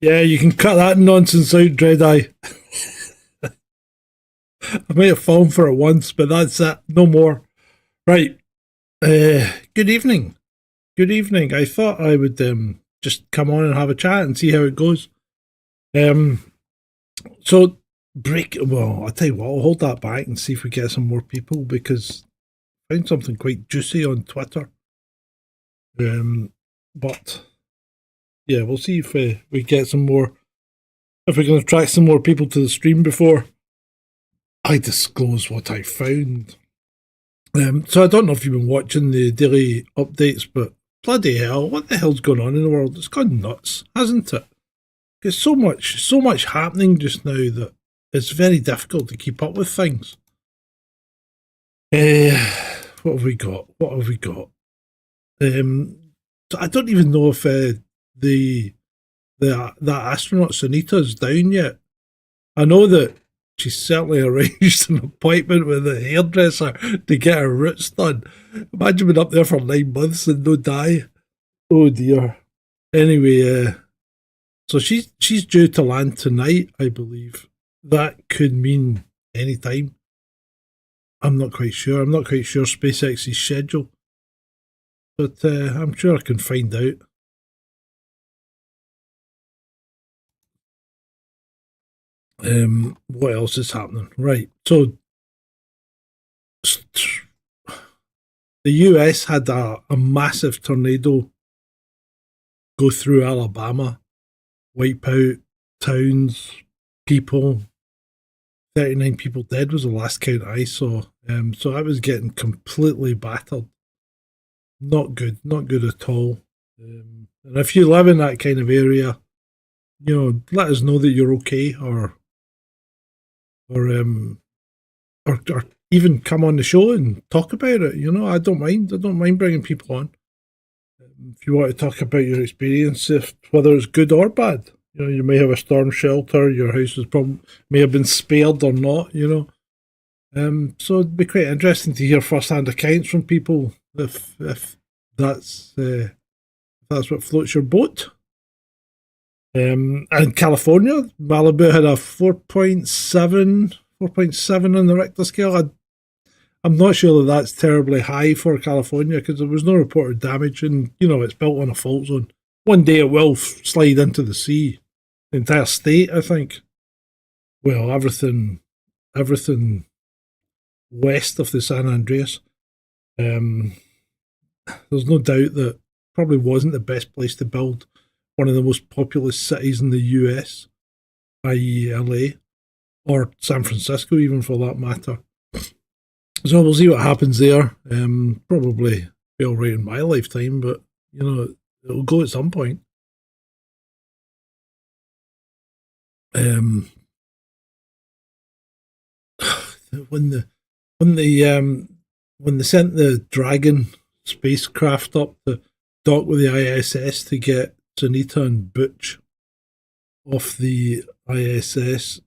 Yeah, you can cut that nonsense out, Dreadeye. I made a film for it once, but that's it. No more. Right. Good evening. Good evening. I thought I would just come on and have a chat and see how it goes. Um, so break. Well, I'll tell you what. I'll hold that back and see if we get some more people because I found something quite juicy on Twitter. But yeah, we'll see if we get some more. If we can attract some more people to the stream before I disclose what I found. So I don't know if you've been watching the daily updates, but bloody hell, what the hell's going on in the world? It's gone nuts, hasn't it? There's so much happening just now that it's very difficult to keep up with things. What have we got? What have we got? So I don't even know if that astronaut Sunita's down yet. I know that she's certainly arranged an appointment with a hairdresser to get her roots done. Imagine being up there for 9 months and no die. Oh dear. Anyway, so she's due to land tonight, I believe. That could mean any time. I'm not quite sure. I'm not quite sure SpaceX's schedule. But I'm sure I can find out. What else is happening? Right. So the US had a massive tornado go through Alabama, wipe out towns, people. 39 people dead was the last count I saw. So I was getting completely battered. Not good at all. And if you live in that kind of area, let us know that you're okay, or even come on the show and talk about it. I don't mind. I don't mind bringing people on. If you want to talk about your experience, whether it's good or bad, you may have a storm shelter. Your house may have been spared or not. So it'd be quite interesting to hear first-hand accounts from people if that's what floats your boat. And California, Malibu had a 4.7 on the Richter scale. I'm not sure that that's terribly high for California because there was no reported damage, and it's built on a fault zone. One day it will slide into the sea. The entire state, I think. Well, everything west of the San Andreas. There's no doubt that probably wasn't the best place to build one of the most populous cities in the US, i.e. LA, or San Francisco even for that matter. So we'll see what happens there. Probably be all right in my lifetime, but it'll go at some point. When they sent the Dragon spacecraft up to dock with the ISS to get Sunita and Butch off the ISS,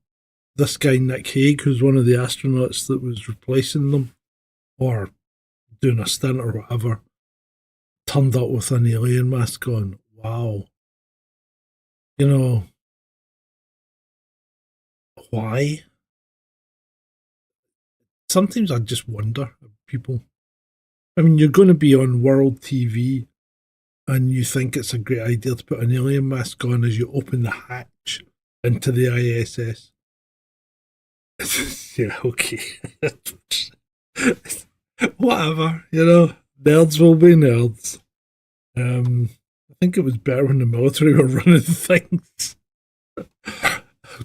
this guy Nick Hague, who's one of the astronauts that was replacing them or doing a stint or whatever, turned up with an alien mask on. Wow. Why? Sometimes I just wonder, people. I mean, you're going to be on world TV and you think it's a great idea to put an alien mask on as you open the hatch into the ISS. Yeah, okay. Whatever, nerds will be nerds. I think it was better when the military were running things.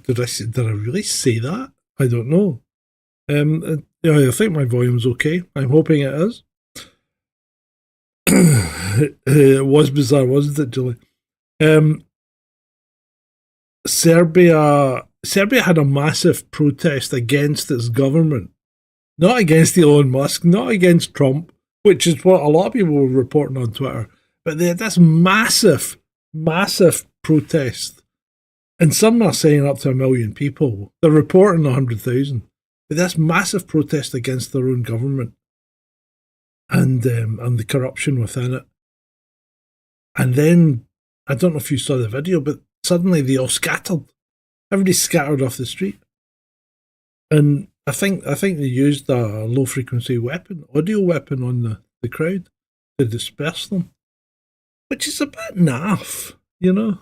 Did I really say that? I don't know. I think my volume's okay. I'm hoping it is. It was bizarre, wasn't it, Julie? Serbia had a massive protest against its government. Not against Elon Musk, not against Trump, which is what a lot of people were reporting on Twitter. But they had this massive protest. And some are saying up to 1 million people. They're reporting 100,000. But this massive protest against their own government and the corruption within it. And then, I don't know if you saw the video, but suddenly they all scattered. Everybody scattered off the street. And I think they used a low frequency weapon, audio weapon on the crowd to disperse them. Which is a bit naff, you know.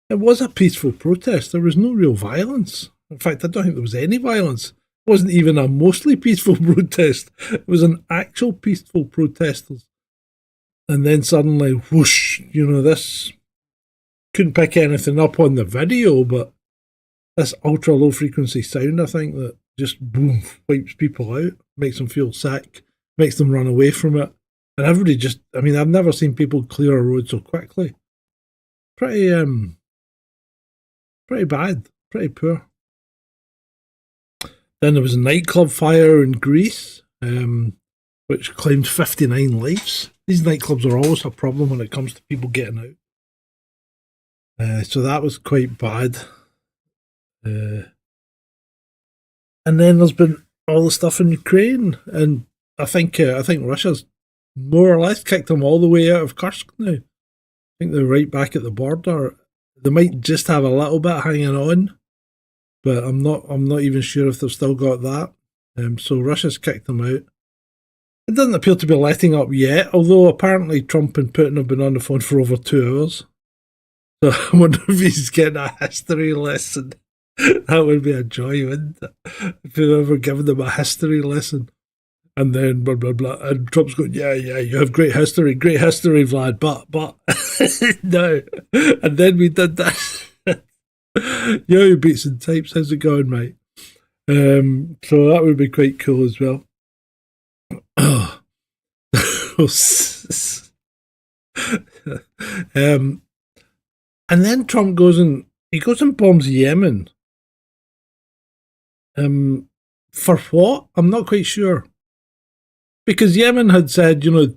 It was a peaceful protest. There was no real violence. In fact, I don't think there was any violence. It wasn't even a mostly peaceful protest. It was an actual peaceful protesters. And then suddenly, whoosh, you know, this couldn't pick anything up on the video, but this ultra low frequency sound, I think, that just boom, wipes people out, makes them feel sick, makes them run away from it. And everybody just, I mean, I've never seen people clear a road so quickly. Pretty bad, pretty poor. Then there was a nightclub fire in Greece, which claimed 59 lives. These nightclubs are always a problem when it comes to people getting out. So that was quite bad. And then there's been all the stuff in Ukraine, and I think Russia's more or less kicked them all the way out of Kursk now. I think they're right back at the border. They might just have a little bit hanging on, but I'm not even sure if they've still got that. So Russia's kicked them out. It doesn't appear to be letting up yet, although apparently Trump and Putin have been on the phone for over 2 hours. So I wonder if he's getting a history lesson. That would be a joy, wouldn't it? If you've ever given them a history lesson. And then blah, blah, blah. And Trump's going, yeah, you have great history, Vlad, but, no. And then we did that. Yo, beats and types, how's it going, mate? So that would be quite cool as well. And then Trump goes and bombs Yemen. For what? I'm not quite sure. Because Yemen had said, you know,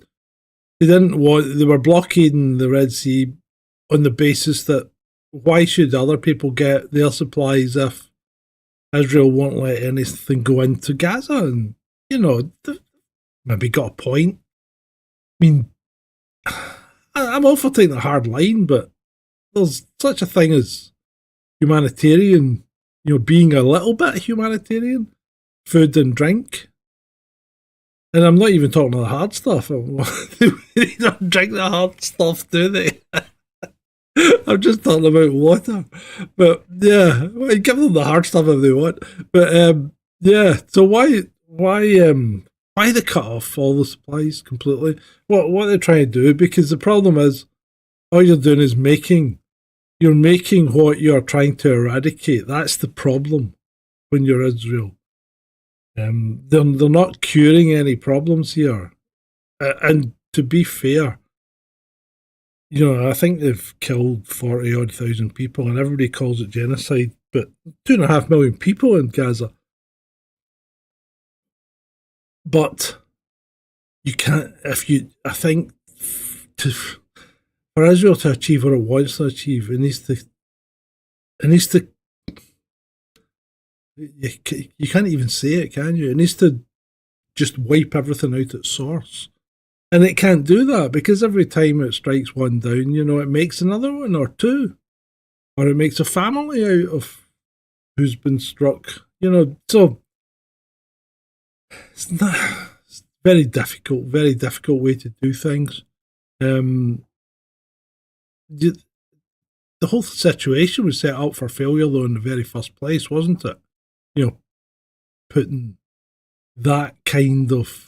they were blockading the Red Sea on the basis that why should other people get their supplies if Israel won't let anything go into Gaza? And, you know, maybe got a point. I mean, I'm all for taking a hard line, but there's such a thing as humanitarian, you know, being a little bit humanitarian, food and drink. And I'm not even talking about the hard stuff. They don't drink the hard stuff, do they? I'm just talking about water. But yeah, well, give them the hard stuff if they want. But yeah, so why they cut off all the supplies completely? What they're trying to do? Because the problem is, all you're doing is making what you're trying to eradicate. That's the problem when you're Israel. They're not curing any problems here. And to be fair, you know, I think they've killed 40-odd thousand people, and everybody calls it genocide, but 2.5 million people in Gaza. But you can't, I think for Israel to achieve what it wants to achieve, it needs to, you can't even say it, can you? It needs to just wipe everything out at source. And it can't do that because every time it strikes one down, you know, it makes another one or two. Or it makes a family out of who's been struck. You know, so it's very difficult way to do things. The whole situation was set up for failure, though, in the very first place, wasn't it? You know, putting that kind of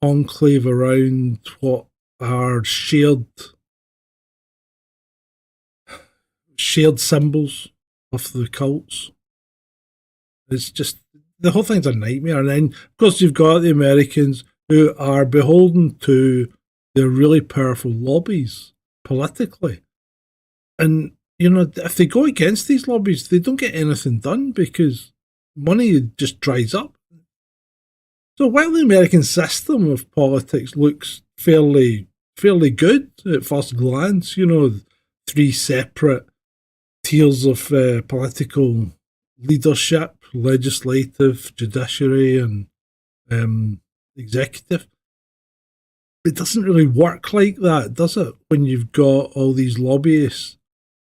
enclave around what are shared symbols of the cults. It's just, the whole thing's a nightmare. And then, of course, you've got the Americans who are beholden to their really powerful lobbies politically. And, you know, if they go against these lobbies, they don't get anything done because money just dries up. So while the American system of politics looks fairly good at first glance, you know, 3 separate tiers of political leadership, legislative, judiciary, and executive, it doesn't really work like that, does it? When you've got all these lobbyists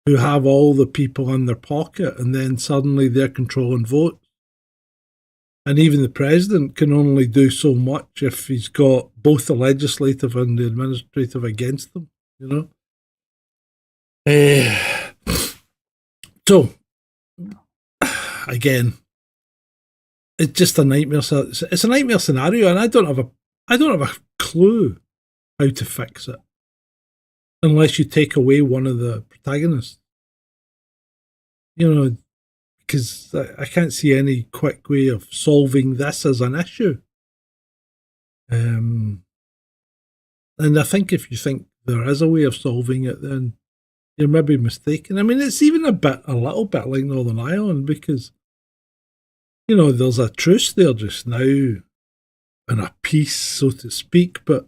who have all the people in their pocket, and then suddenly they're controlling votes. And even the president can only do so much if he's got both the legislative and the administrative against them, you know? So, again, it's just a nightmare. It's a nightmare scenario, and I don't have a clue how to fix it unless you take away one of the protagonists. You know, because I can't see any quick way of solving this as an issue. And I think if you think there is a way of solving it, then you're maybe mistaken. I mean, it's even a little bit like Northern Ireland because, you know, there's a truce there just now and a peace, so to speak, but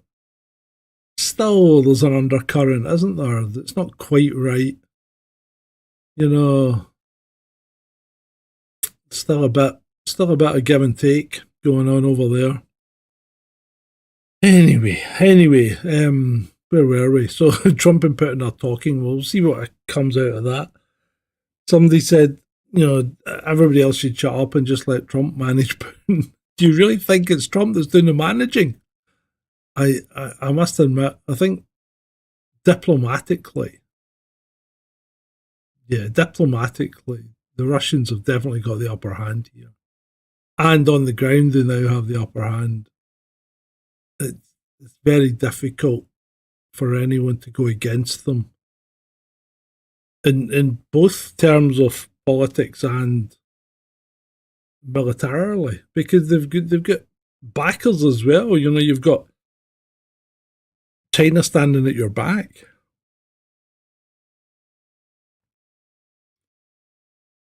still there's an undercurrent, isn't there? It's not quite right. You know, still a bit of give and take going on over there. Anyway, where were we? So Trump and Putin are talking. We'll see what comes out of that. Somebody said, you know, everybody else should shut up and just let Trump manage Putin. Do you really think it's Trump that's doing the managing? I must admit, I think diplomatically, the Russians have definitely got the upper hand here. And on the ground, they now have the upper hand. It's very difficult for anyone to go against them in both terms of politics and militarily, because they've got backers as well. You know, you've got China standing at your back.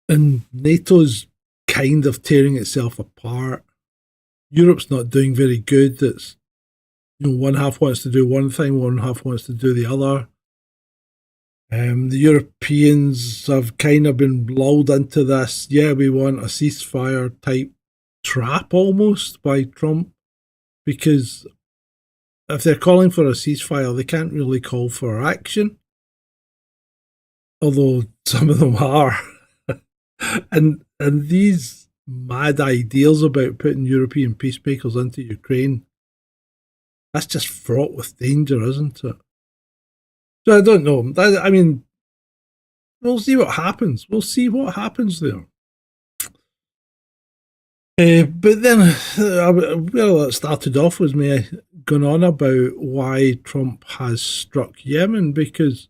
And NATO's kind of tearing itself apart. Europe's not doing very good. It's, you know, one half wants to do one thing, one half wants to do the other. The Europeans have kind of been lulled into this, yeah, we want a ceasefire type trap almost by Trump, because if they're calling for a ceasefire, they can't really call for action, although some of them are. and these mad ideas about putting European peacemakers into Ukraine, that's just fraught with danger, isn't it? So I don't know. I mean, we'll see what happens. We'll see what happens there. But then, well, it started off with me going on about why Trump has struck Yemen, because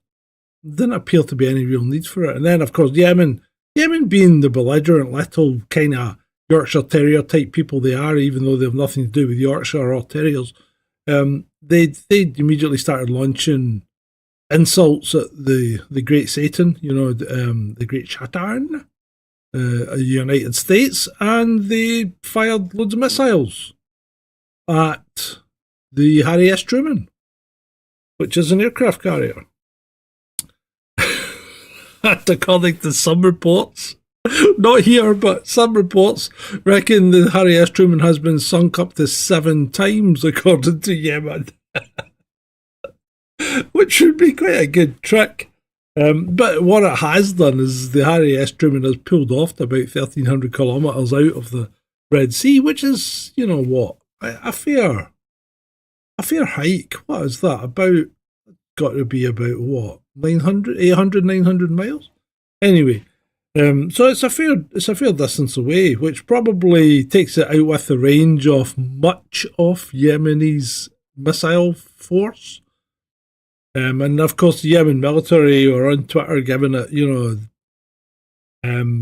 there didn't appear to be any real need for it. And then, of course, Yemen being the belligerent little kind of Yorkshire Terrier type people they are, even though they have nothing to do with Yorkshire or Terriers, they immediately started launching insults at the great Satan, you know, the great Shaitan, United States, and they fired loads of missiles at the Harry S. Truman, which is an aircraft carrier. And according to some reports, not here, but some reports reckon the Harry S. Truman has been sunk up to 7 times, according to Yemen. Which should be quite a good trick. But what it has done is the Harry S. Truman has pulled off to about 1,300 kilometres out of the Red Sea, which is, you know what, a fair hike. What is that? Got to be about what, 800, 900 miles? Anyway, so it's a fair distance away, which probably takes it out with the range of much of Yemeni's missile force. And of course, the Yemen military were on Twitter giving it, you know,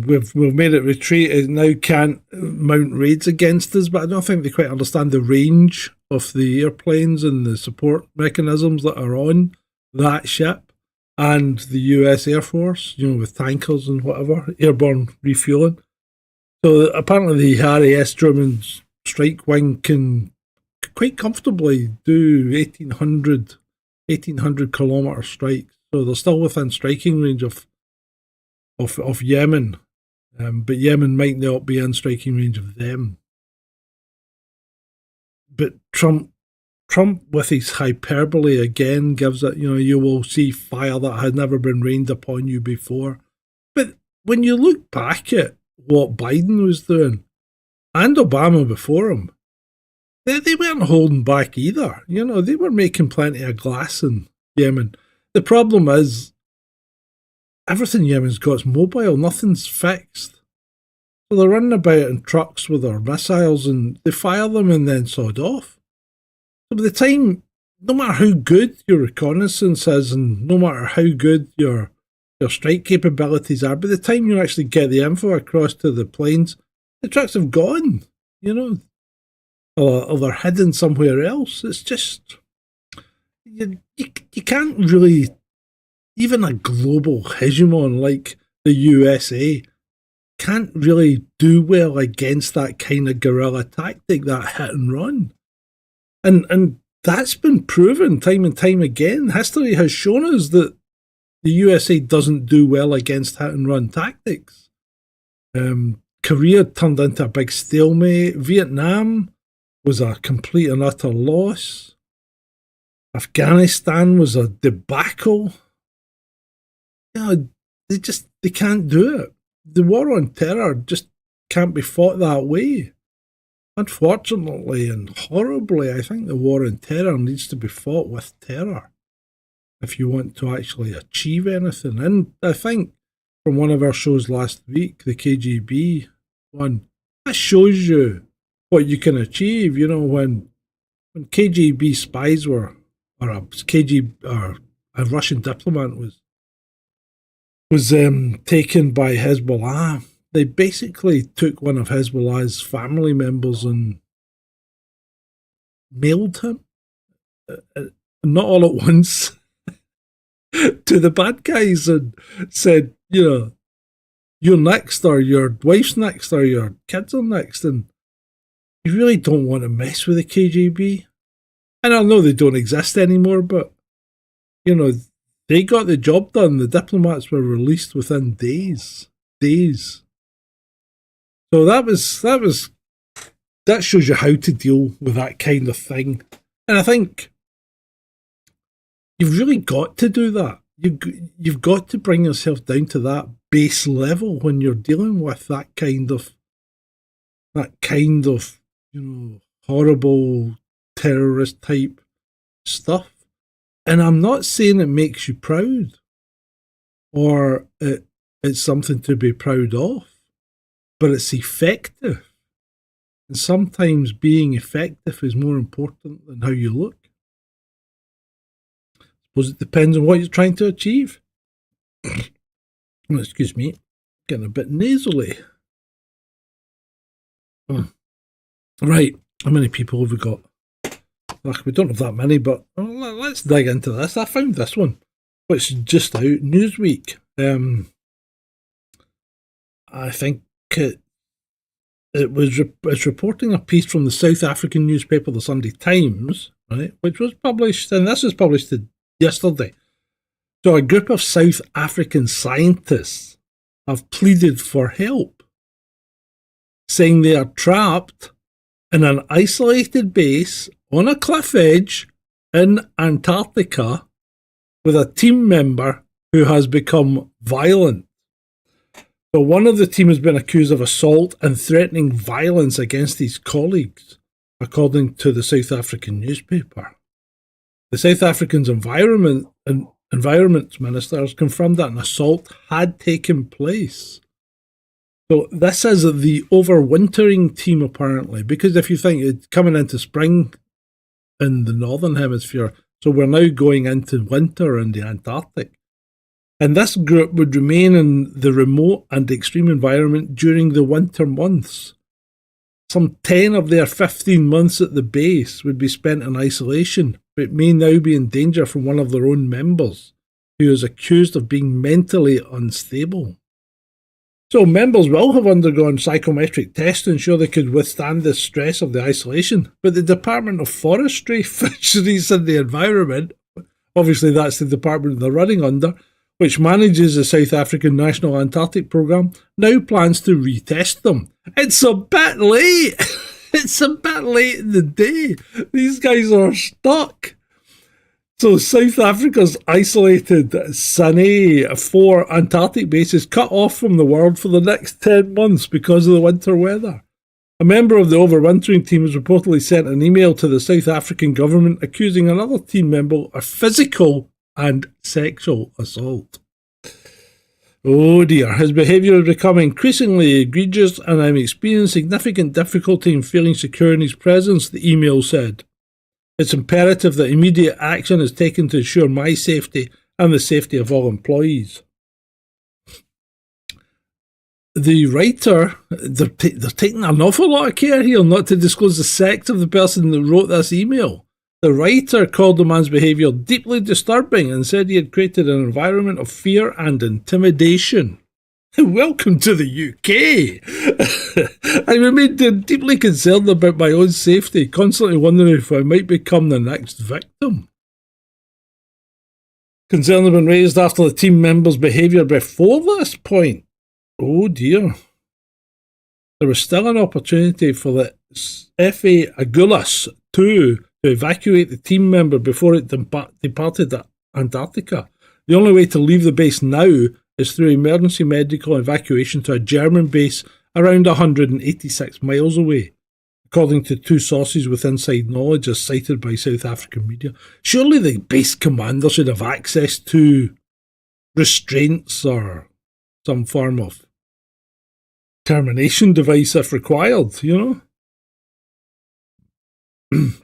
we've made it retreat. It now can't mount raids against us, but I don't think they quite understand the range of the airplanes and the support mechanisms that are on that ship and the US Air Force, you know, with tankers and whatever, airborne refueling. So apparently the Harry S. Truman's strike wing can quite comfortably do 1,800 kilometre strikes. So they're still within striking range of Yemen. But Yemen might not be in striking range of them. But Trump Trump, with his hyperbole again, gives it, you will see fire that had never been rained upon you before. But when you look back at what Biden was doing, and Obama before him, they weren't holding back either. They were making plenty of glass in Yemen. The problem is, everything Yemen's got is mobile, nothing's fixed. So they're running about in trucks with their missiles and they fire them and then sod off. So by the time, no matter how good your reconnaissance is and no matter how good your strike capabilities are, by the time you actually get the info across to the planes, the trucks have gone, or they're hidden somewhere else. It's just, you can't really, even a global hegemon like the USA can't really do well against that kind of guerrilla tactic, that hit and run. And that's been proven time and time again. History has shown us that the USA doesn't do well against hit and run tactics. Korea turned into a big stalemate. Vietnam was a complete and utter loss. Afghanistan was a debacle. They can't do it. The war on terror just can't be fought that way. Unfortunately and horribly, I think the war on terror needs to be fought with terror if you want to actually achieve anything. And I think from one of our shows last week, the KGB one, that shows you what you can achieve. When KGB spies were, or a Russian diplomat was taken by Hezbollah, they basically took one of Hezbollah's family members and mailed him, not all at once, to the bad guys and said, you're next, or your wife's next, or your kids are next. And you really don't want to mess with the KGB. And I know they don't exist anymore, but, they got the job done. The diplomats were released within days. So that shows you how to deal with that kind of thing. And I think you've really got to do that. You've got to bring yourself down to that base level when you're dealing with that kind of horrible terrorist type stuff. And I'm not saying it makes you proud or it's something to be proud of, but it's effective. And sometimes being effective is more important than how you look. I suppose it depends on what you're trying to achieve. Excuse me, getting a bit nasally. Right, how many people have we got? We don't have that many, but let's dig into this. I found this one, which is just out, Newsweek. I think it's reporting a piece from the South African newspaper, the Sunday Times, right, which was published, and this was published yesterday. So a group of South African scientists have pleaded for help, saying they are trapped in an isolated base on a cliff edge in Antarctica with a team member who has become violent. So one of the team has been accused of assault and threatening violence against his colleagues, according to the South African newspaper. The South African's environment minister has confirmed that an assault had taken place. So this is the overwintering team, apparently, because if you think it's coming into spring in the northern hemisphere, so we're now going into winter in the Antarctic. And this group would remain in the remote and extreme environment during the winter months. Some 10 of their 15 months at the base would be spent in isolation, but may now be in danger from one of their own members, who is accused of being mentally unstable. So members will have undergone psychometric tests to ensure they could withstand the stress of the isolation, but the Department of Forestry, Fisheries and the Environment, obviously that's the department they're running under, which manages the South African National Antarctic Programme, now plans to retest them. It's a bit late! It's a bit late in the day. These guys are stuck. So South Africa's isolated Sane 4 Antarctic bases cut off from the world for the next 10 months because of the winter weather. A member of the overwintering team has reportedly sent an email to the South African government accusing another team member of physical and sexual assault. Oh dear, his behaviour has become increasingly egregious and I'm experiencing significant difficulty in feeling secure in his presence, the email said. It's imperative that immediate action is taken to ensure my safety and the safety of all employees. The writer, they're taking an awful lot of care here not to disclose the sex of the person that wrote this email. The writer called the man's behaviour deeply disturbing and said he had created an environment of fear and intimidation. Welcome to the UK. I remained deeply concerned about my own safety, constantly wondering if I might become the next victim. Concerns have been raised after the team member's behaviour before this point. Oh dear. There was still an opportunity for the FA Agulhas 2 to evacuate the team member before it departed Antarctica. The only way to leave the base now is through emergency medical evacuation to a German base around 186 miles away, according to two sources with inside knowledge as cited by South African media. Surely the base commander should have access to restraints or some form of termination device if required, you know?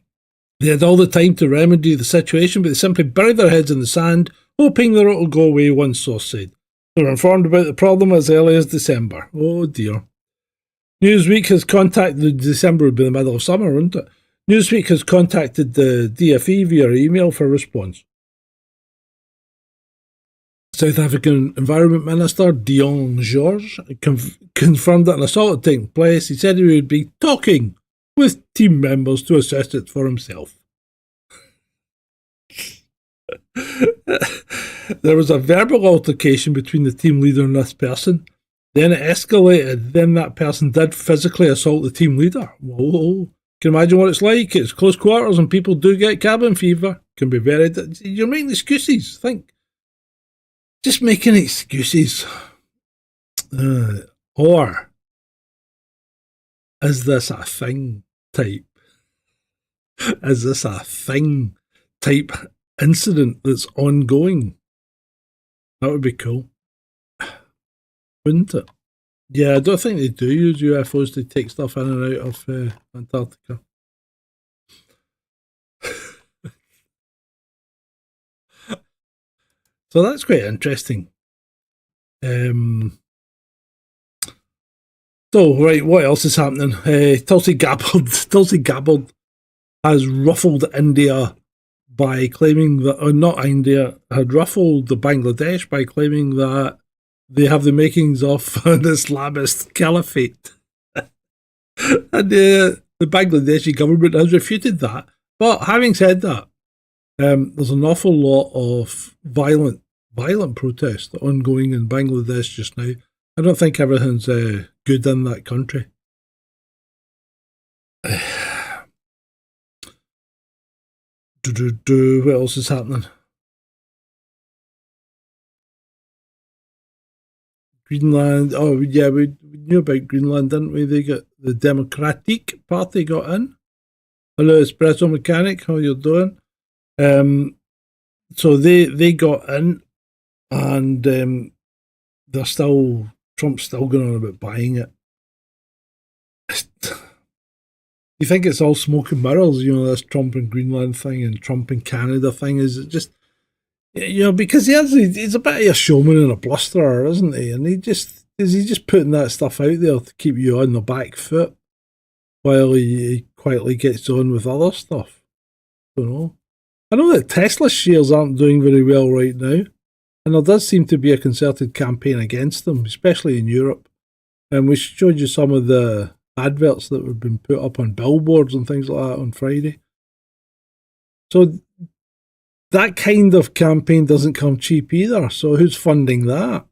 They had all the time to remedy the situation, but they simply buried their heads in the sand, hoping that it will go away, one source said. They were informed about the problem as early as December. Oh dear. Newsweek has contacted... December would be the middle of summer, wouldn't it? Newsweek has contacted the DFE via email for a response. South African Environment Minister Dion George confirmed that an assault had taken place. He said he would be talking with team members to assess it for himself. There was a verbal altercation between the team leader and this person. Then it escalated. Then that person did physically assault the team leader. Whoa. Can you imagine what it's like? It's close quarters and people do get cabin fever. Can be very... You're making excuses. Think. Just making excuses. Or is this a thing type? Is this a thing type incident that's ongoing? That would be cool. Wouldn't it? Yeah, I don't think they do use UFOs to take stuff in and out of Antarctica. So that's quite interesting. So, right, what else is happening? Tulsi Gabbard has ruffled India by claiming that, not India, had ruffled the Bangladesh by claiming that they have the makings of an Islamist caliphate. And the Bangladeshi government has refuted that. But having said that, there's an awful lot of violent protests ongoing in Bangladesh just now. I don't think everything's good in that country. What else is happening? Greenland. Oh, yeah, we knew about Greenland, didn't we? They got the Democratic Party got in. Hello, Espresso Mechanic. How you doing? So they got in, and Trump's still going on about buying it. You think it's all smoke and mirrors, you know, this Trump and Greenland thing and Trump and Canada thing? Is it just, you know, because he's a bit of a showman and a blusterer, isn't he? And is he just putting that stuff out there to keep you on the back foot while he quietly gets on with other stuff? I don't know. I know that Tesla shares aren't doing very well right now, and there does seem to be a concerted campaign against them, especially in Europe. And we showed you some of the adverts that have been put up on billboards and things like that on Friday. So that kind of campaign doesn't come cheap either. So who's funding that?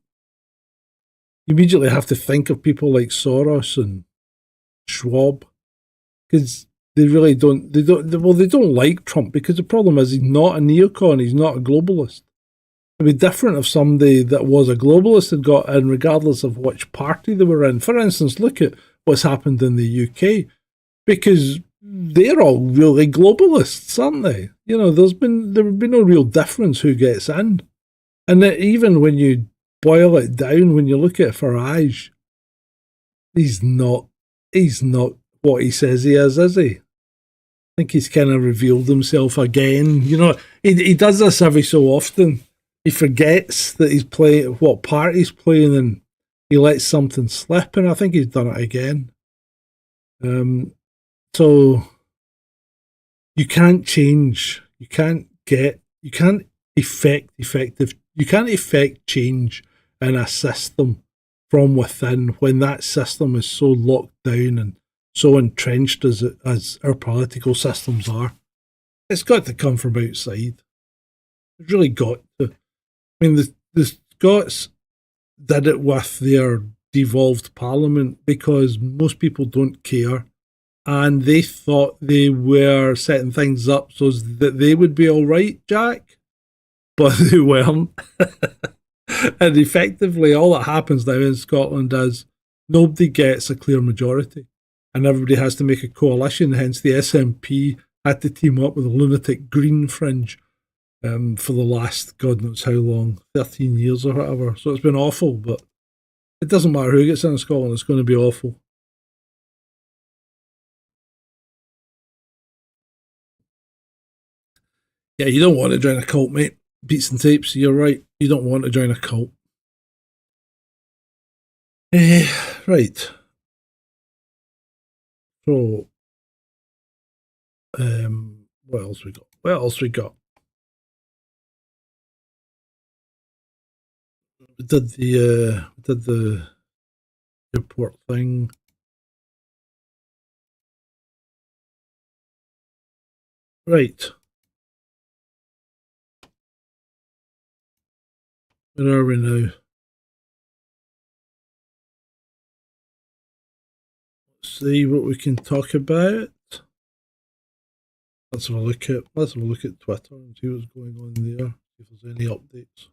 You immediately have to think of people like Soros and Schwab, because they really don't. They don't like Trump because the problem is he's not a neocon. He's not a globalist. It'd be different if somebody that was a globalist had got in, regardless of which party they were in. For instance, look at what's happened in the UK, because they're all really globalists, aren't they? You know, there would be no real difference who gets in. And that even when you boil it down, when you look at Farage, he's not what he says he is he? I think he's kind of revealed himself again. You know, he does this every so often. He forgets that he's playing, what part he's playing, and he lets something slip, and I think he's done it again. So you can't change, you can't effect change in a system from within when that system is so locked down and so entrenched as our political systems are. It's got to come from outside. It's really got to. I mean, the Scots did it with their devolved parliament because most people don't care, and they thought they were setting things up so that they would be all right, Jack, but they weren't. And effectively, all that happens now in Scotland is nobody gets a clear majority, and everybody has to make a coalition. Hence, the SNP had to team up with a lunatic Green Fringe for the last God knows how long, 13 years or whatever. So it's been awful, but it doesn't matter who gets in Scotland, it's going to be awful. Yeah, you don't want to join a cult, mate. Beats and tapes, you're right. You don't want to join a cult. Right. So, what else we got? We did the airport thing. Right. Where are we now? Let's see what we can talk about. Let's have a look at Twitter and see what's going on there. If there's any updates.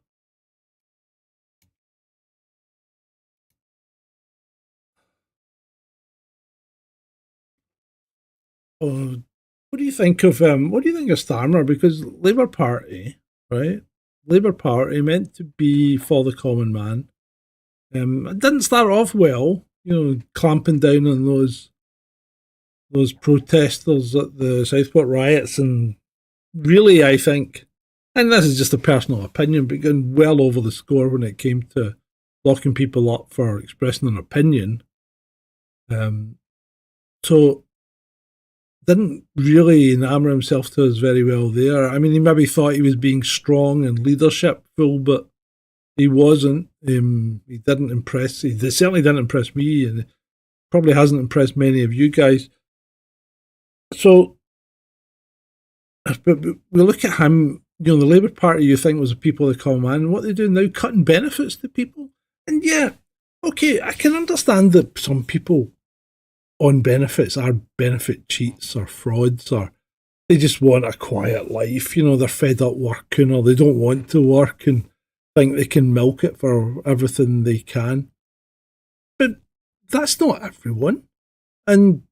What do you think of Starmer? Because Labour Party, right? Labour Party meant to be for the common man. It didn't start off well, you know, clamping down on those protesters at the Southport riots, and really, I think, and this is just a personal opinion, but going well over the score when it came to locking people up for expressing an opinion. So didn't really enamour himself to us very well there. I mean, he maybe thought he was being strong and leadershipful, but he wasn't. He didn't impress. He certainly didn't impress me, and probably hasn't impressed many of you guys. So, but we look at him. You know, the Labour Party you think was the people of the common man. What they do now, cutting benefits to people, and yeah, okay, I can understand that some people on benefits are benefit cheats or frauds, or they just want a quiet life. You know, they're fed up working, or they don't want to work and think they can milk it for everything they can. But that's not everyone. And,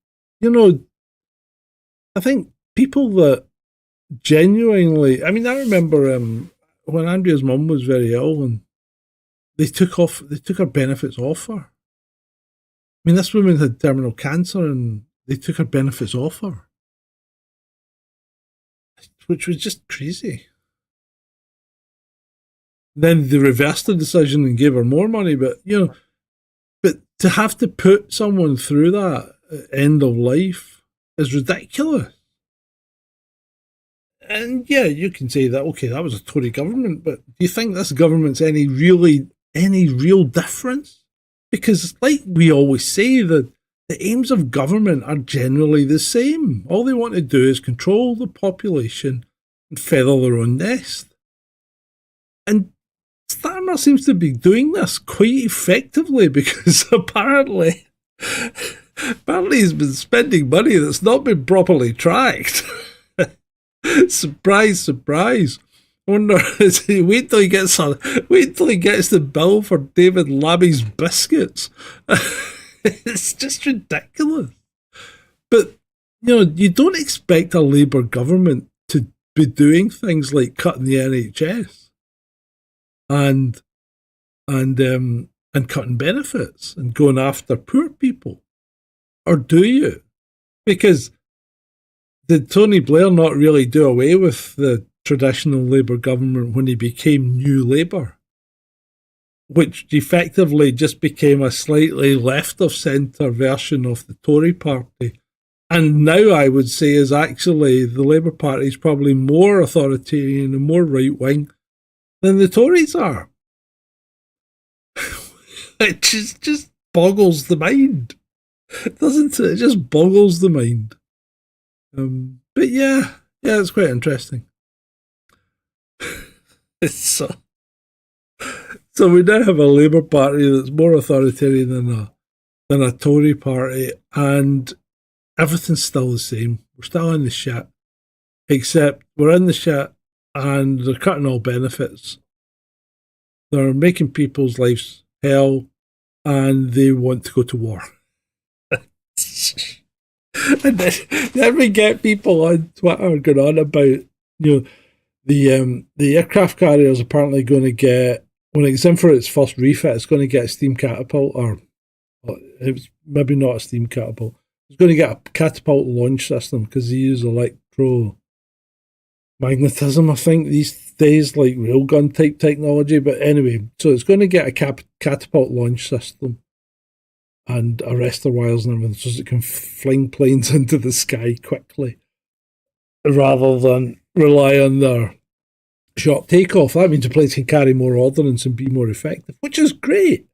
you know, I think people that genuinely, I mean, I remember when Andrea's mum was very ill and they took her benefits off her. I mean, this woman had terminal cancer and they took her benefits off her, which was just crazy. Then they reversed the decision and gave her more money, but, you know, but to have to put someone through that at end of life is ridiculous. And yeah, you can say that, okay, that was a Tory government, but do you think this government's any real difference? Because like we always say, the aims of government are generally the same. All they want to do is control the population and feather their own nest. And Starmer seems to be doing this quite effectively because apparently Apparently he's been spending money that's not been properly tracked. Surprise, surprise. Wonder, wait till he gets the bill for David Lammy's biscuits. It's just ridiculous. But you don't expect a Labour government to be doing things like cutting the NHS and cutting benefits and going after poor people, or do you? Because did Tony Blair not really do away with the traditional Labour government when he became New Labour, which effectively just became a slightly left of centre version of the Tory party? And now I would say is actually the Labour Party is probably more authoritarian and more right-wing than the Tories are. It just boggles the mind, doesn't it? It just boggles the mind. But yeah, it's quite interesting. So we now have a Labour Party that's more authoritarian than a Tory party, and everything's still the same. We're still in the shit, except we're in the shit and they're cutting all benefits. They're making people's lives hell, and they want to go to war. And then we get people on Twitter going on about, the aircraft carrier is apparently going to get, when it's in for its first refit, it's going to get a steam catapult, or it's maybe not a steam catapult. It's going to get a catapult launch system because they use electromagnetism, I think, these days, like railgun type technology. But anyway, so it's going to get a catapult launch system and arrestor wires and everything, so it can fling planes into the sky quickly rather than rely on their short takeoff. That means the planes can carry more ordnance and be more effective, which is great.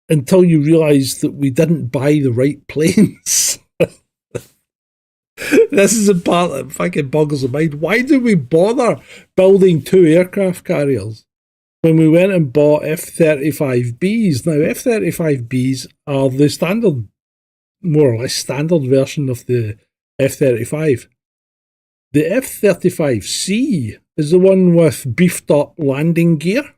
Until you realise that we didn't buy the right planes. This is the part that fucking boggles the mind. Why did we bother building 2 aircraft carriers when we went and bought F-35Bs? Now, F-35Bs are the standard, more or less standard version of the F-35. The F-35C is the one with beefed up landing gear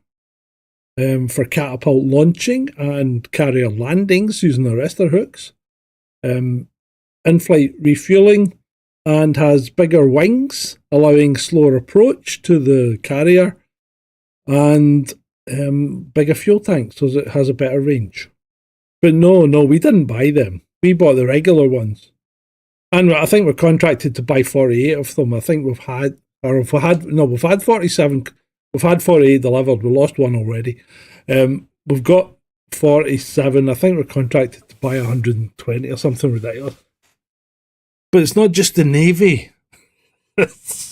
for catapult launching and carrier landings using arrestor hooks, in-flight refueling, and has bigger wings, allowing slower approach to the carrier, and bigger fuel tanks, so it has a better range. But no, we didn't buy them. We bought the regular ones. And I think we're contracted to buy 48 of them. I think we've had 47. We've had 48 delivered. We lost one already. We've got 47. I think we're contracted to buy 120 or something ridiculous. But it's not just the Navy.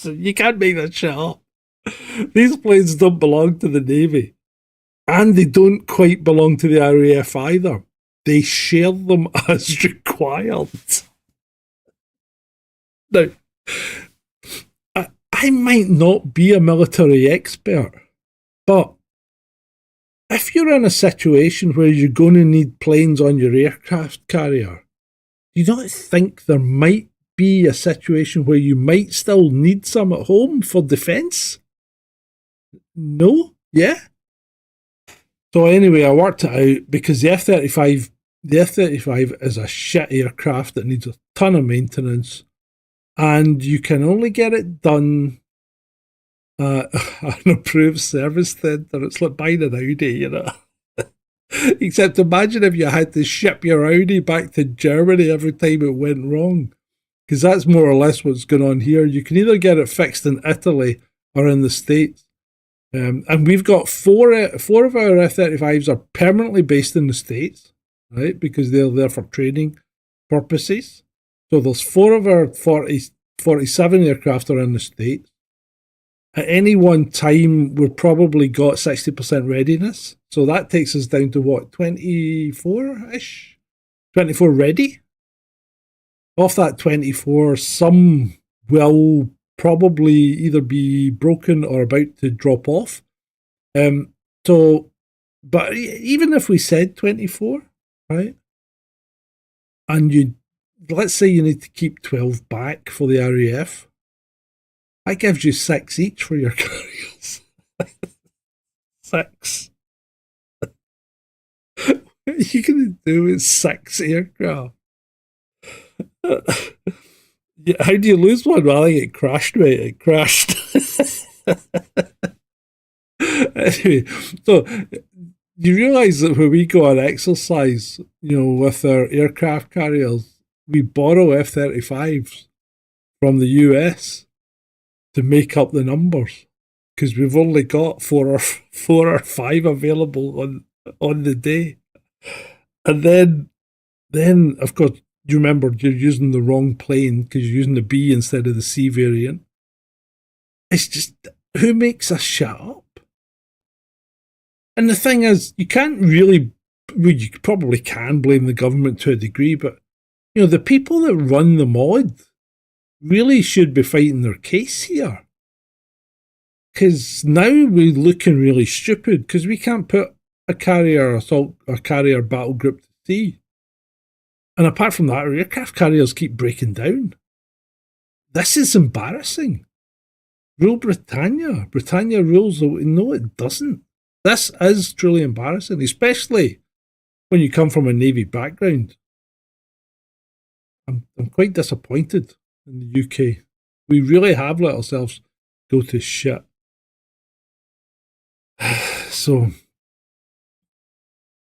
You can't make that shit up. These planes don't belong to the Navy. And they don't quite belong to the RAF either. They share them as required. Now, I might not be a military expert, but if you're in a situation where you're going to need planes on your aircraft carrier, do you not think there might be a situation where you might still need some at home for defence? No? Yeah? So anyway, I worked it out because the F-35 is a shit aircraft that needs a ton of maintenance, and you can only get it done at an approved service centre. It's like buying an Audi, Except imagine if you had to ship your Audi back to Germany every time it went wrong. Because that's more or less what's going on here. You can either get it fixed in Italy or in the States. And we've got four of our F-35s are permanently based in the States, right? Because they're there for training purposes. So there's 4 of our 47 aircraft are in the States. At any one time, we've probably got 60% readiness. So that takes us down to what, 24-ish? 24 ready? Off that 24, some will probably either be broken or about to drop off. So But even if we said 24, right, and you, let's say you need to keep 12 back for the RAF, that gives you 6 each for your carriers. 6. What are you going to do with 6 aircraft? How do you lose one? Well, I think it crashed, mate. It crashed. Anyway, so you realise that when we go on exercise, with our aircraft carriers, we borrow F-35s from the US to make up the numbers because we've only got four or five available on the day, and then of course you remember you're using the wrong plane because you're using the B instead of the C variant. It's just, who makes us shut up? And the thing is, you can't really, well, you probably can blame the government to a degree, but the people that run the mod really should be fighting their case here. Because now we're looking really stupid because we can't put a carrier assault or carrier battle group to sea. And apart from that, our aircraft carriers keep breaking down. This is embarrassing. Rule Britannia. Britannia rules. No, it doesn't. This is truly embarrassing, especially when you come from a Navy background. I'm quite disappointed in the UK. We really have let ourselves go to shit. So,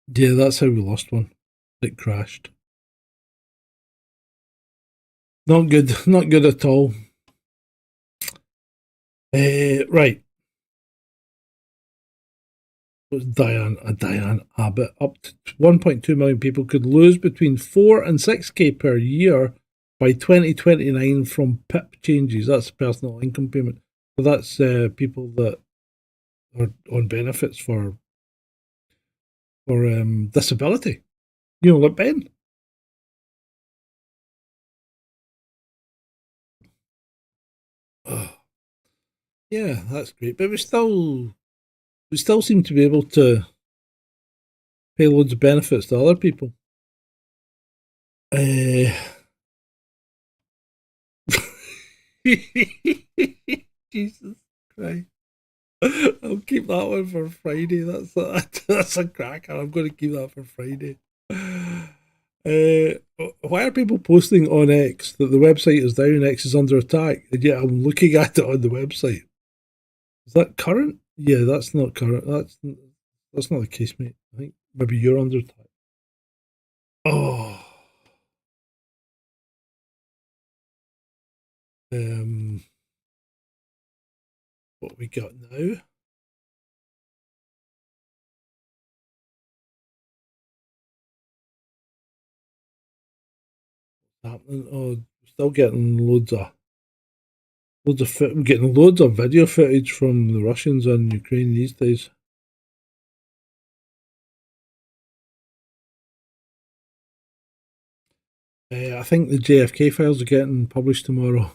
yeah, that's how we lost one. It crashed. Not good. Not good at all. Right. Diane Abbott. Up to 1.2 million people could lose between 4 and 6k per year by 2029 from PIP changes. That's personal income payment. So that's people that are on benefits for disability. Like Ben. Oh, yeah, that's great. But we still seem to be able to pay loads of benefits to other people. Jesus Christ. I'll keep that one for Friday. That's a cracker. I'm going to keep that for Friday. Why are people posting on X that the website is down, X is under attack, and yet I'm looking at it on the website? Is that current? Yeah, that's not current. That's not the case, mate. I think maybe you're under attack. Oh. What we got now? Happening? Oh, still getting we're getting loads of video footage from the Russians and Ukraine these days. I think the JFK files are getting published tomorrow.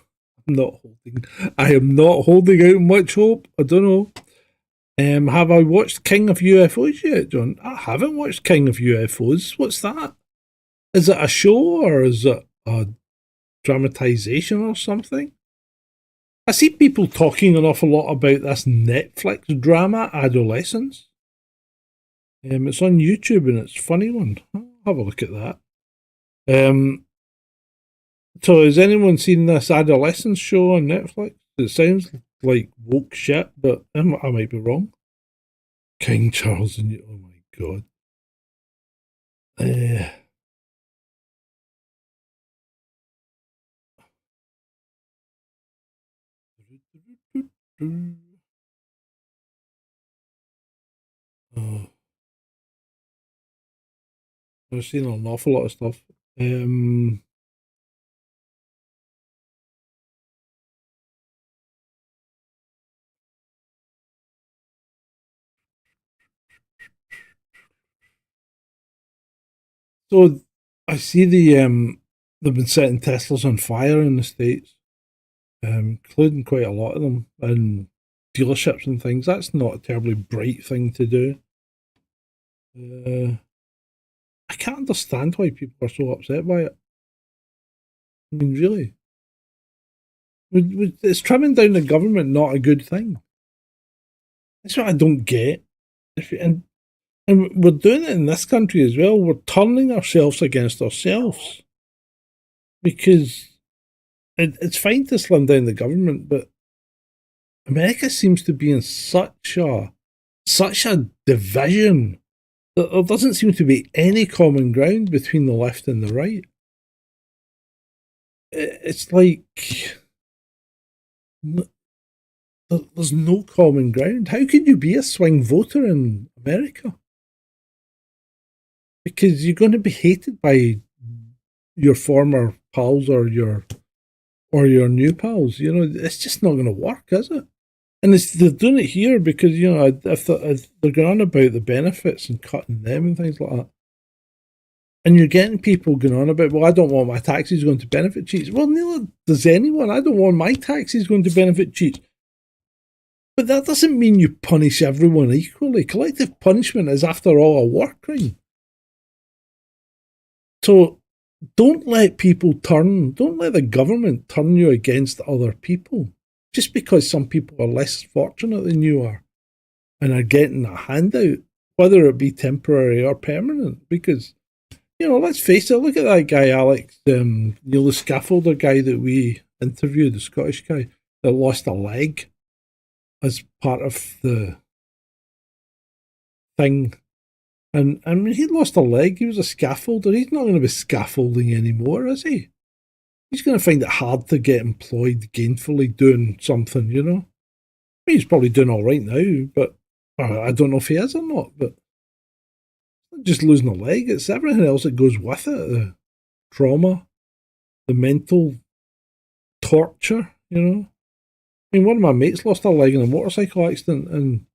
I am not holding out much hope. I don't know. Have I watched King of UFOs yet, John? I haven't watched King of UFOs. What's that? Is it a show or is it a dramatization or something? I see people talking an awful lot about this Netflix drama, Adolescence. It's on YouTube and it's a funny one. I'll have a look at that. So has anyone seen this Adolescence show on Netflix? It sounds like woke shit, but I might be wrong. King Charles and oh my god. Oh, I've seen an awful lot of stuff. So I see they've been setting Teslas on fire in the States, including quite a lot of them in dealerships and things. That's not a terribly bright thing to do. Uh, I can't understand why people are so upset by it. I mean, really, is trimming down the government not a good thing? That's what I don't get. And we're doing it in this country as well. We're turning ourselves against ourselves because it's fine to slim down the government, but America seems to be in such a division that there doesn't seem to be any common ground between the left and the right. It's like there's no common ground. How could you be a swing voter in America? Because you're going to be hated by your former pals or your new pals. You know, it's just not going to work, is it? And they're doing it here because, you know, if they're going on about the benefits and cutting them and things like that. And you're getting people going on about, well, I don't want my taxes going to benefit cheats. Well, neither does anyone. I don't want my taxes going to benefit cheats. But that doesn't mean you punish everyone equally. Collective punishment is, after all, a war crime. So don't let the government turn you against other people just because some people are less fortunate than you are and are getting a handout, whether it be temporary or permanent. Because, you know, let's face it, look at that guy, Alex, the scaffolder guy that we interviewed, the Scottish guy that lost a leg as part of the thing. And I mean, he lost a leg. He was a scaffolder. He's not going to be scaffolding anymore, is he? He's going to find it hard to get employed gainfully doing something, you know? I mean, he's probably doing all right now, but I don't know if he is or not. But just losing a leg, it's everything else that goes with it. The trauma, the mental torture, you know? I mean, one of my mates lost a leg in a motorcycle accident, and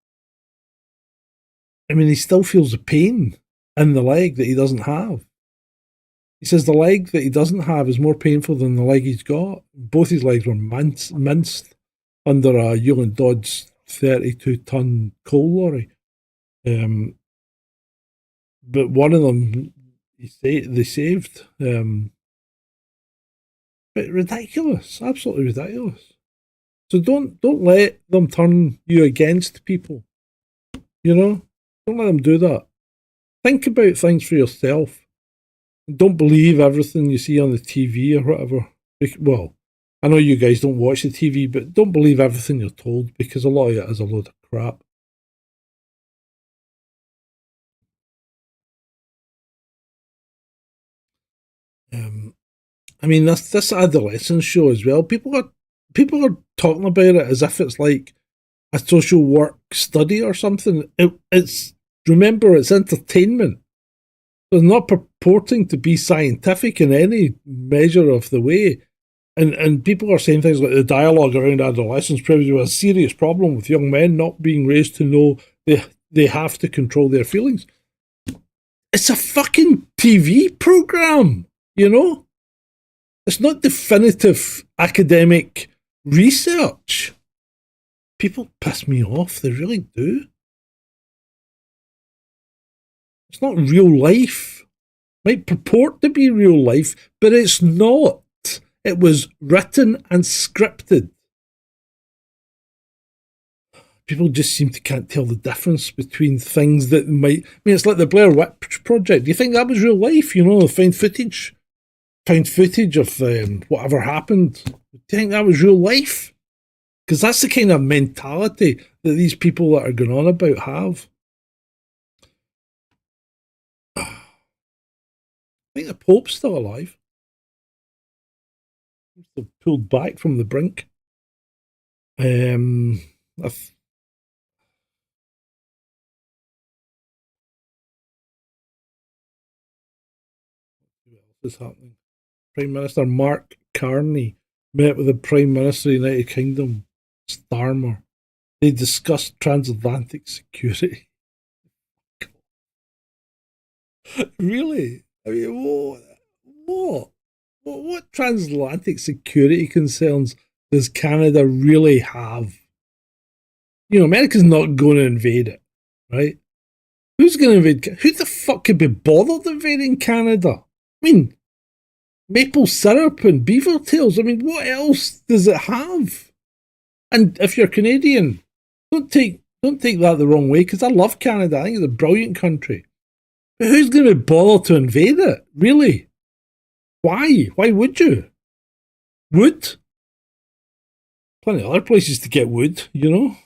I mean, he still feels the pain in the leg that he doesn't have. He says the leg that he doesn't have is more painful than the leg he's got. Both his legs were minced under a Yule Dodds 32-ton coal lorry. But one of them, they saved. But ridiculous, absolutely ridiculous. So don't let them turn you against people. You know, don't let them do that. Think about things for yourself. Don't believe everything you see on the TV or whatever. Well, I know you guys don't watch the TV, but don't believe everything you're told, because a lot of it is a load of crap. I mean, this adolescence show as well. People are talking about it as if it's like a social work study or something. It's remember, it's entertainment. It's not purporting to be scientific in any measure of the way. And people are saying things like the dialogue around adolescence proves a serious problem with young men not being raised to know they have to control their feelings. It's a fucking TV program, you know? It's not definitive academic research. People piss me off, they really do. It's not real life. It might purport to be real life, but it's not. It was written and scripted. People just seem to can't tell the difference between things that might. I mean, it's like the Blair Witch Project. Do you think that was real life? You know, found footage of whatever happened. Do you think that was real life? Because that's the kind of mentality that these people that are going on about have. I think the Pope's still alive. He's pulled back from the brink. What else is happening? Prime Minister Mark Carney met with the Prime Minister of the United Kingdom, Starmer. They discussed transatlantic security. Really? I mean, what transatlantic security concerns does Canada really have? You know, America's not going to invade it, right? Who's going to invade? Who the fuck could be bothered invading Canada? I mean, maple syrup and beaver tails. I mean, what else does it have? And if you're Canadian, don't take that the wrong way, because I love Canada. I think it's a brilliant country. But who's going to be bothered to invade it? Really? Why? Why would you? Wood? Plenty of other places to get wood, you know?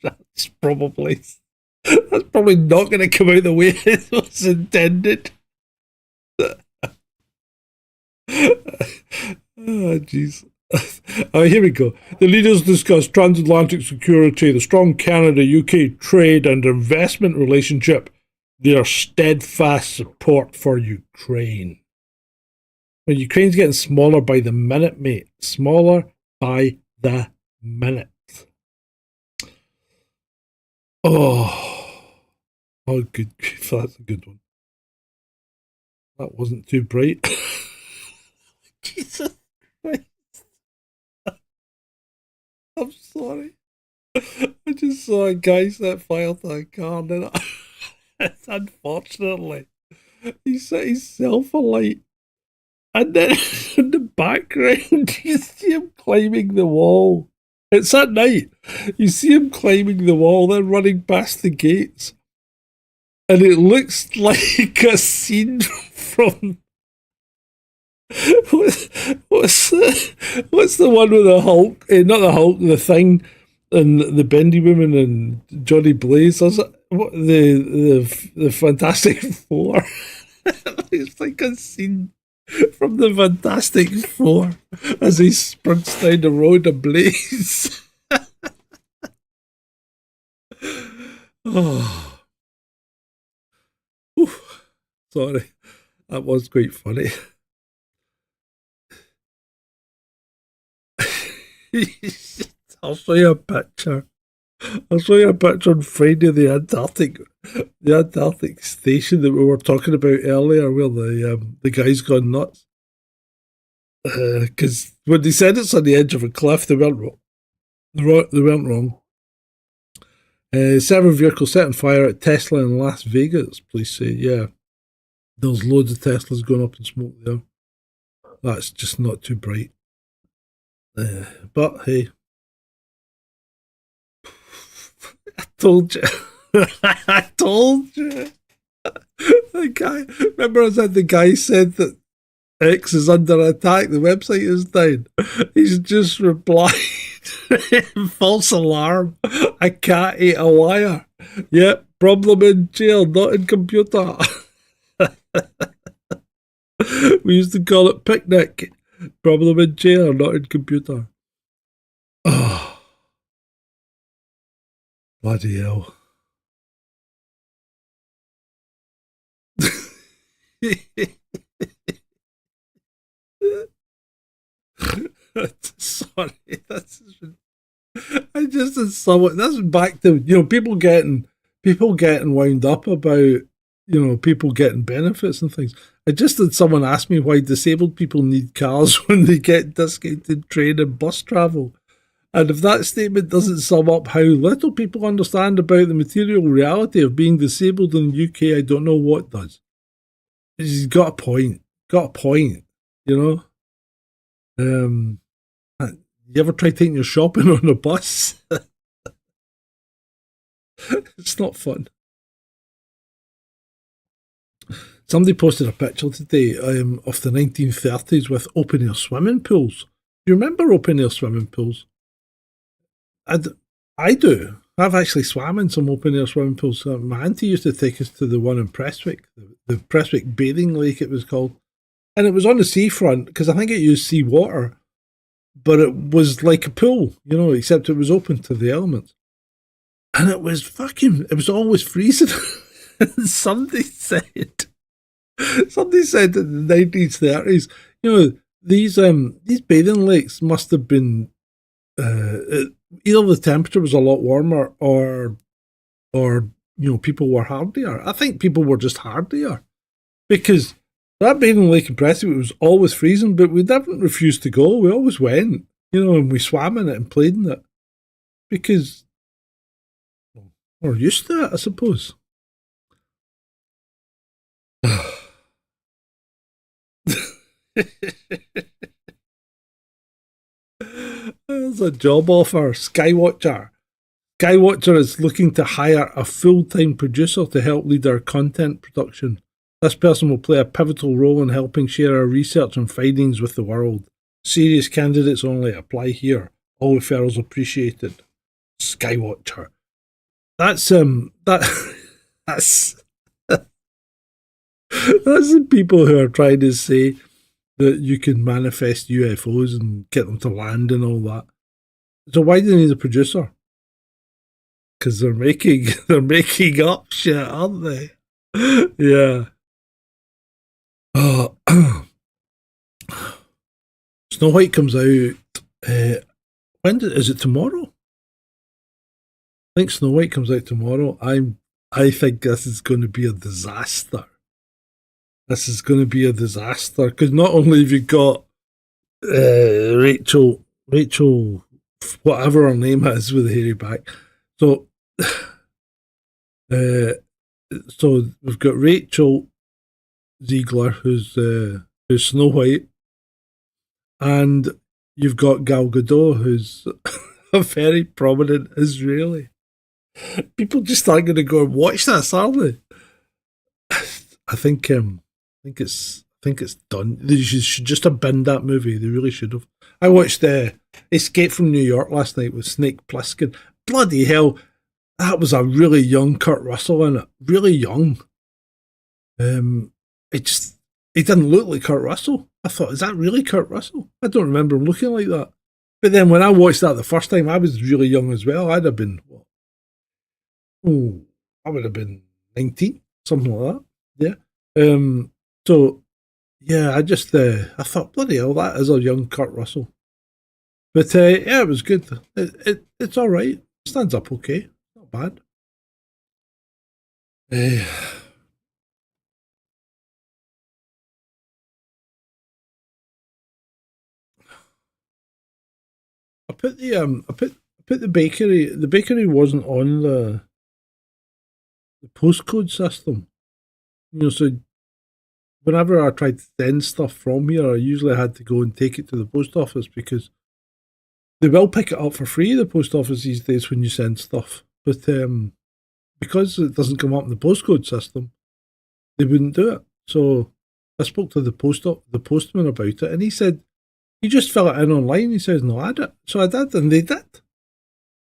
That's probably not going to come out the way it was intended. Oh, jeez. Here we go. The leaders discussed transatlantic security, the strong Canada-UK trade and investment relationship, their steadfast support for Ukraine. Well, Ukraine's getting smaller by the minute, mate. Smaller by the minute. Oh, good grief. That's a good one. That wasn't too bright. Jesus Christ. I'm sorry. I just saw a guy set fire to a car, and unfortunately, he set himself alight. And then in the background, you see him climbing the wall. It's at night. You see him climbing the wall, then running past the gates. And it looks like a scene from... What's the one with the Hulk? Not the Hulk, the Thing, and the Bendy Woman and Johnny Blaze. The Fantastic Four. It's like a scene from the Fantastic Four as he sprints down the road ablaze. Oh, oof. Sorry, that was quite funny. I'll show you a picture. I'll show you a picture on Friday of the Antarctic station that we were talking about earlier, where the guy's gone nuts. Because when they said it's on the edge of a cliff, they weren't wrong. They weren't wrong. 7 vehicles set on fire at Tesla in Las Vegas. Police say, yeah, there's loads of Teslas going up in smoke there. That's just not too bright. But hey, I told you. I told you. The guy, remember I said the guy said that X is under attack, the website is down. He's just replied, false alarm, a cat ate a wire. Yep, problem in jail, not in computer. We used to call it picnic. Problem in jail, not in computer. Oh, bloody hell. Sorry, I just in somewhat. That's back to people getting wound up about people getting benefits and things. I just had someone ask me why disabled people need cars when they get discounted train and bus travel. And if that statement doesn't sum up how little people understand about the material reality of being disabled in the UK, I don't know what does. He's got a point. You ever try taking your shopping on a bus? It's not fun. Somebody posted a picture today of the 1930s with open air swimming pools. Do you remember open air swimming pools? I do. I've actually swam in some open air swimming pools. My auntie used to take us to the one in Prestwick, the Prestwick Bathing Lake it was called. And it was on the seafront, because I think it used sea water, but it was like a pool, except it was open to the elements. And it was always freezing. Somebody said in the 1930s, these bathing lakes must have been either the temperature was a lot warmer or people were hardier. I think people were just hardier, because that bathing lake in Prestwick was always freezing, but we didn't refuse to go. We always went, and we swam in it and played in it, because Or used to it, I suppose. There's a job offer. Skywatcher. Skywatcher is looking to hire a full-time producer to help lead our content production. This person will play a pivotal role in helping share our research and findings with the world. Serious candidates only. Apply here. All referrals appreciated. Skywatcher. That's that's that's the people who are trying to say that you can manifest UFOs and get them to land and all that. So why do they need a producer? Because they're making up shit, aren't they? Yeah. Oh, Snow White comes out. Is it tomorrow? I think Snow White comes out tomorrow. I think this is going to be a disaster. This is going to be a disaster because not only have you got Rachel, whatever her name is with the hairy back. So, so we've got Rachel Ziegler, who's Snow White, and you've got Gal Gadot, who's a very prominent Israeli. People just aren't going to go and watch this, are they? I think it's done. They should just have binned that movie. They really should have. I watched Escape from New York last night with Snake Plissken. Bloody hell, that was a really young Kurt Russell in it. Really young. He didn't look like Kurt Russell. I thought, is that really Kurt Russell? I don't remember him looking like that. But then when I watched that the first time, I was really young as well. I'd have been, I would have been 19, something like that. Yeah. So, yeah, I thought, bloody hell, that is a young Kurt Russell. But, yeah, it was good. It's all right. It stands up okay. Not bad. I put the bakery. The bakery wasn't on the postcode system. So whenever I tried to send stuff from here, I usually had to go and take it to the post office because they will pick it up for free, the post office these days, when you send stuff. But because it doesn't come up in the postcode system, they wouldn't do it. So I spoke to the postman about it, and he said, "You just fill it in online." He says, "No, add it." So I did, and they did.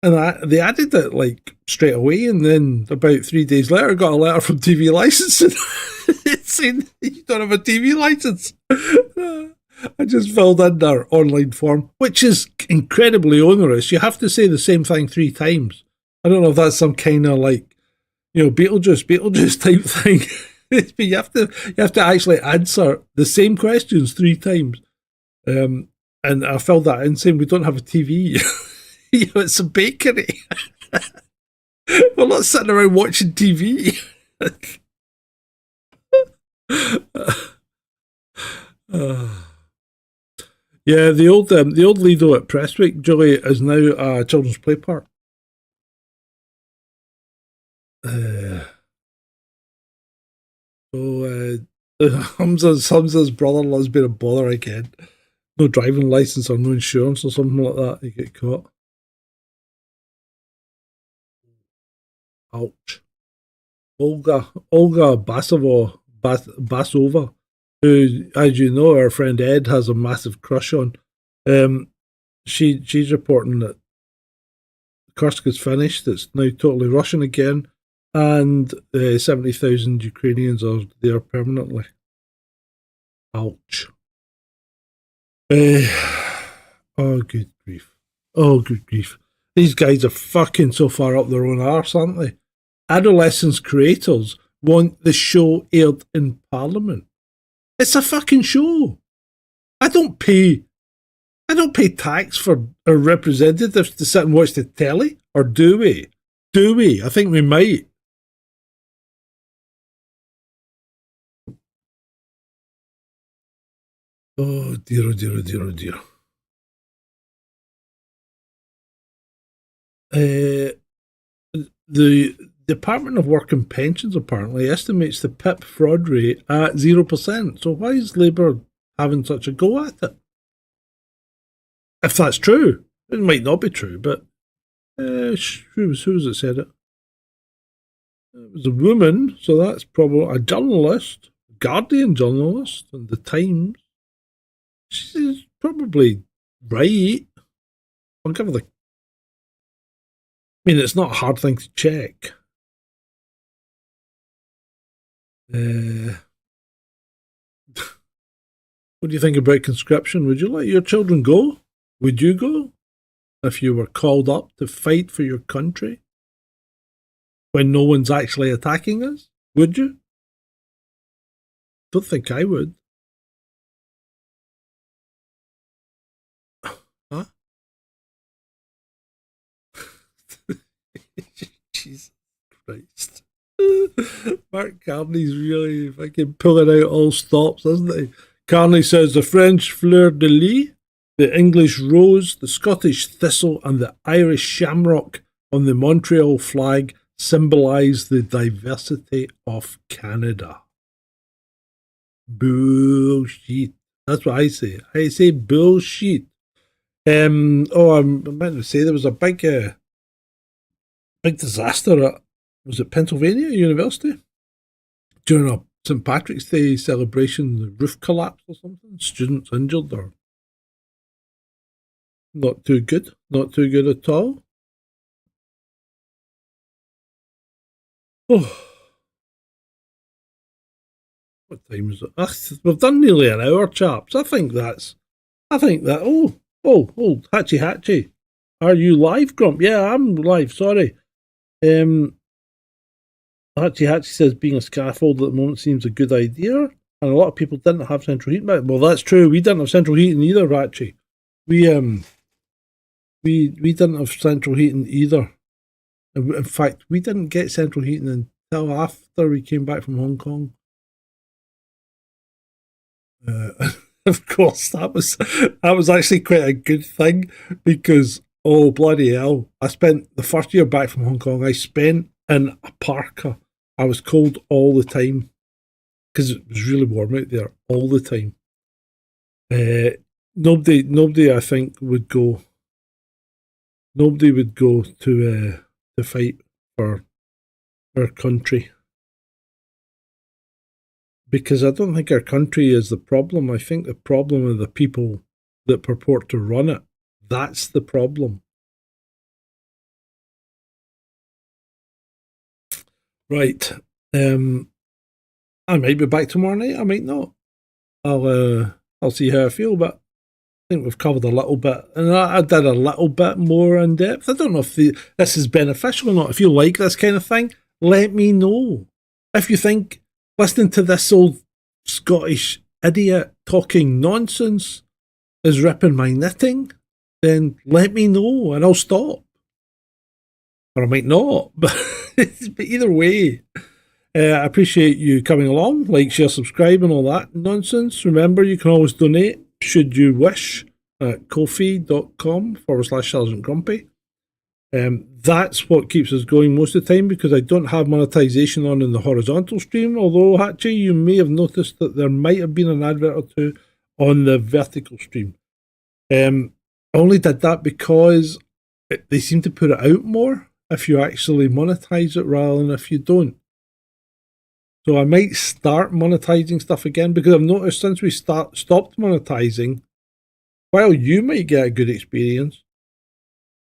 And they added it like straight away, and then about 3 days later, I got a letter from TV licensing. It's saying you don't have a TV license. I just filled in their online form, which is incredibly onerous. You have to say the same thing 3 times. I don't know if that's some kind of like, Beetlejuice type thing. But you have to actually answer the same questions 3 times. And I filled that in saying we don't have a TV. It's a bakery. We're not sitting around watching TV. Yeah, the old Lido at Prestwick, Julie, is now a children's play park. Hamza's brother-in-law's been a bother again. No driving license or no insurance or something like that. You get caught. Ouch. Olga Basova, who, as you know, our friend Ed has a massive crush on. She's reporting that Kursk is finished. It's now totally Russian again, and 70,000 Ukrainians are there permanently. Ouch. Oh, good grief. Oh, good grief. These guys are fucking so far up their own arse, aren't they? Adolescence creators want the show aired in Parliament. It's a fucking show. I don't pay tax for our representatives to sit and watch the telly, or do we? Do we? I think we might. Oh dear, oh dear, oh dear, oh dear. The Department of Work and Pensions apparently estimates the PIP fraud rate at 0%. So why is Labour having such a go at it? If that's true, it might not be true, but who was it said it? It was a woman, so that's probably a journalist, Guardian journalist, and the Times. She's probably right. I'll give her the. I mean, it's not a hard thing to check. What do you think about conscription? Would you let your children go? Would you go if you were called up to fight for your country when no one's actually attacking us? Would you? Don't think I would. Huh? Jesus Christ. Mark Carney's really fucking pulling out all stops, isn't he? Carney says the French fleur de lis, the English rose, the Scottish thistle, and the Irish shamrock on the Montreal flag symbolise the diversity of Canada. Bullshit. That's what I say. I say bullshit. I meant to say there was a big disaster at, was it Pennsylvania University? During a St. Patrick's Day celebration, the roof collapsed or something. Students injured or not too good. Not too good at all. Oh. What time is it? We've done nearly an hour, chaps. I think that. Oh, Hatchy Hatchy. Are you live, Grump? Yeah, I'm live. Sorry. Hatchy Hatchy says being a scaffold at the moment seems a good idea, and a lot of people didn't have central heating. Well, that's true. We didn't have central heating either, Hatchy. We didn't have central heating either. In fact, we didn't get central heating until after we came back from Hong Kong. Of course, that was actually quite a good thing because, oh bloody hell, I spent the first year back from Hong Kong, I spent in a parka. I was cold all the time because it was really warm out there all the time. Nobody I think would go. Nobody would go to fight for our country. Because I don't think our country is the problem. I think the problem are the people that purport to run it. That's the problem. Right. I might be back tomorrow night. I might not. I'll see how I feel, but I think we've covered a little bit. And I did a little bit more in depth. I don't know if this is beneficial or not. If you like this kind of thing, let me know. If you think listening to this old Scottish idiot talking nonsense is ripping my knitting, then let me know and I'll stop. Or I might not, but either way, I appreciate you coming along, like, share, subscribe and all that nonsense. Remember, you can always donate, should you wish, at ko-fi.com/Sergeant Grumpy. That's what keeps us going most of the time because I don't have monetization on in the horizontal stream, although Hatchy, you may have noticed that there might have been an advert or two on the vertical stream. I only did that because they seem to put it out more if you actually monetize it rather than if you don't. So I might start monetizing stuff again because I've noticed since we stopped monetizing, while you might get a good experience,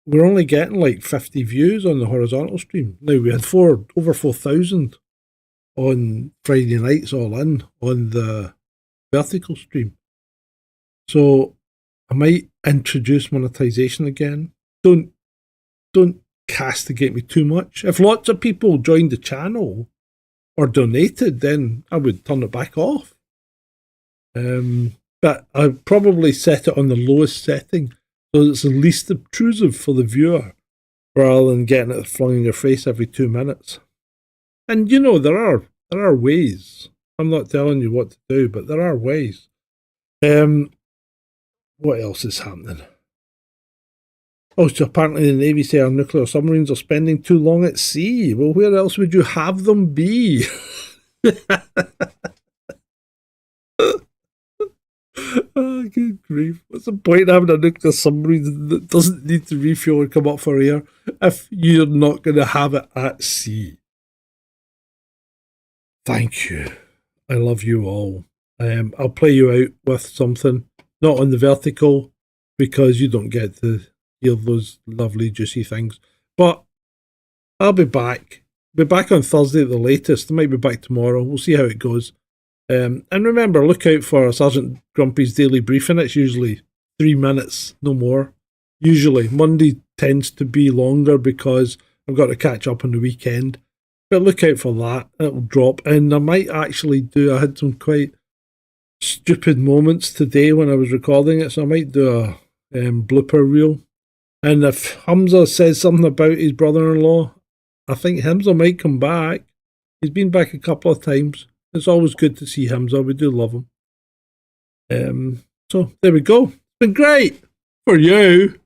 we're only getting like 50 views on the horizontal stream. Now, we had over 4,000 on Friday nights all in on the vertical stream. So I might introduce monetization again. Don't castigate me too much. If lots of people joined the channel or donated, then I would turn it back off. But I'd probably set it on the lowest setting so it's the least obtrusive for the viewer rather than getting it flung in your face every 2 minutes. And you know, there are ways. I'm not telling you what to do, but there are ways. What else is happening? Oh, so apparently the Navy say our nuclear submarines are spending too long at sea. Well, where else would you have them be? Oh, good grief. What's the point of having a nuclear submarine that doesn't need to refuel and come up for air if you're not going to have it at sea? Thank you. I love you all. I'll play you out with something, not on the vertical, because you don't get to hear those lovely, juicy things. But I'll be back. Be back on Thursday at the latest. I might be back tomorrow. We'll see how it goes. And remember, look out for Sergeant Grumpy's daily briefing. It's usually 3 minutes, no more. Usually. Monday tends to be longer because I've got to catch up on the weekend. But look out for that. It'll drop. And I might actually I had some quite stupid moments today when I was recording it, so I might do a blooper reel. And if Hamza says something about his brother-in-law, I think Hamza might come back. He's been back a couple of times. It's always good to see Hamza. We do love him. So there we go. It's been great for you.